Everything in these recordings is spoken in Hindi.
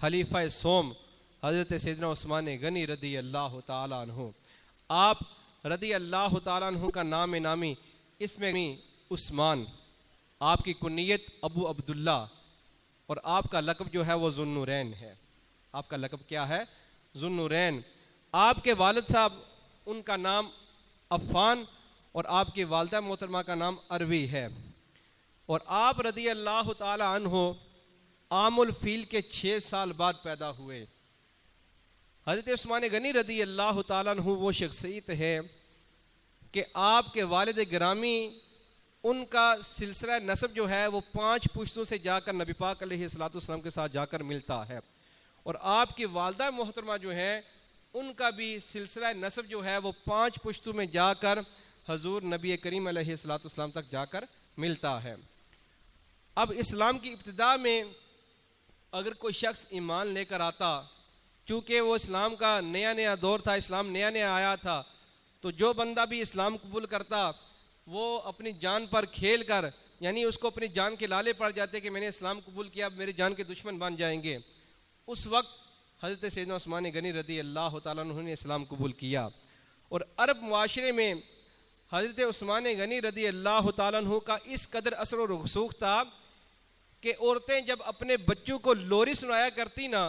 खलीफा सोम हज़रत सैयदना उस्मान गनी रदी अल्लाह ताला अन्हु। आप रदी अल्लाह ताला अन्हु का नाम नामी इसमें उस्मान, आपकी कुन्नियत अबू अब्दुल्ला और आपका लक़ब जो है वो ज़ुन्नुरैन है। आपका लक़ब क्या है? ज़ुन्नुरैन। आपके वालिद साहब उनका नाम अफ़ान और आपकी वालदा मोहतरमा का नाम अरवी है। और आप रदी अल्लाह ताला अन्हु आमुल फ़ील के 6 साल बाद पैदा हुए। हज़रत उस्मान गनी रदी अल्लाह ताला अन्हु वो शख्सियत है कि आपके वालिद गिरामी उनका सिलसिला नसब जो है वो 5 पुश्तों से जाकर नबी पाक अलैहिस्सलाम के साथ जाकर मिलता है। और आपकी वालदा मोहतरमा जो है उनका भी सिलसिला नसब जो है वो 5 पुश्तों में जाकर हजूर नबी करीम अलैहिस्सलाम तक जाकर मिलता है। अब इस्लाम की इब्तिदा में अगर कोई शख्स ईमान लेकर आता, चूँकि वो इस्लाम का नया नया दौर था, इस्लाम नया नया आया था, तो जो बंदा भी इस्लाम कबूल करता वो अपनी जान पर खेल कर, यानी उसको अपनी जान के लाले पड़ जाते कि मैंने इस्लाम कबूल किया, अब मेरी जान के दुश्मन बन जाएंगे। उस वक्त हज़रत सैयदना उस्मान गनी रदी अल्लाह ताला अन्हु ने इस्लाम कबूल किया। और अरब मुआशरे में हज़रत उस्मान गनी रदी अल्लाह ताला अन्हु का इस कदर असर और रसूख था कि औरतें जब अपने बच्चों को लोरी सुनाया करती ना,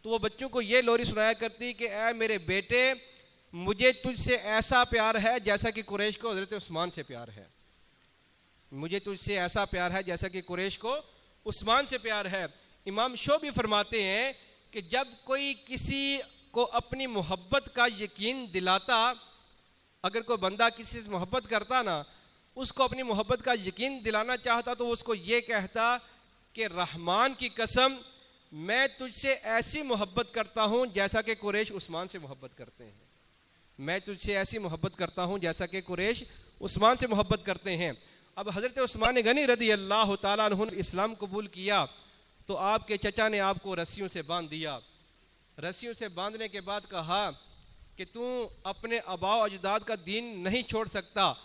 तो वो बच्चों को ये लोरी सुनाया करती कि ऐ मेरे बेटे, मुझे तुझसे ऐसा प्यार है जैसा कि कुरैश को हज़रत उस्मान से प्यार है। मुझे तुझसे ऐसा प्यार है जैसा कि कुरैश को उस्मान से प्यार है। इमाम शोबी फरमाते हैं कि जब कोई किसी को अपनी मोहब्बत का यकीन दिलाता, अगर कोई बंदा किसी से मोहब्बत करता ना, उसको अपनी मोहब्बत का यकीन दिलाना चाहता तो उसको ये कहता कि रहमान की कसम मैं तुझसे ऐसी मोहब्बत करता हूँ जैसा कि कुरैश उस्मान से मोहब्बत करते हैं। मैं तुझसे ऐसी मोहब्बत करता हूँ जैसा कि कुरैश उस्मान से मोहब्बत करते हैं। अब हज़रत उस्मान गनी रदी अल्लाह ताला अन्हु ने इस्लाम कबूल किया तो आपके चचा ने आपको रस्सियों से बांध दिया। रस्सियों से बांधने के बाद कहा कि तू अपने आबाओ अजदाद का दीन नहीं छोड़ सकता,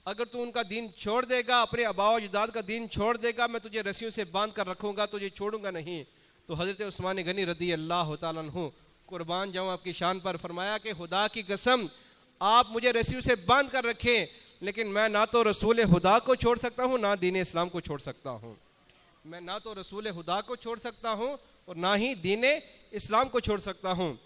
अगर तू उनका दीन छोड़ देगा, अपने आबाओ अजदाद का दीन छोड़ देगा, मैं तुझे रस्सियों से बांध कर रखूँगा, तुझे छोड़ूंगा नहीं। तो हज़रत उस्मान गनी रदी अल्लाह ताला अन्हु कुर्बान जाऊँ आपकी शान पर, फरमाया कि खुदा की कसम आप मुझे रस्सियों से बांध कर रखें, लेकिन मैं ना तो रसूल खुदा को छोड़ सकता हूँ ना दीन इस्लाम को छोड़ सकता हूँ। मैं ना तो रसूल खुदा को छोड़ सकता हूँ और ना ही दीन इस्लाम को छोड़ सकता हूँ।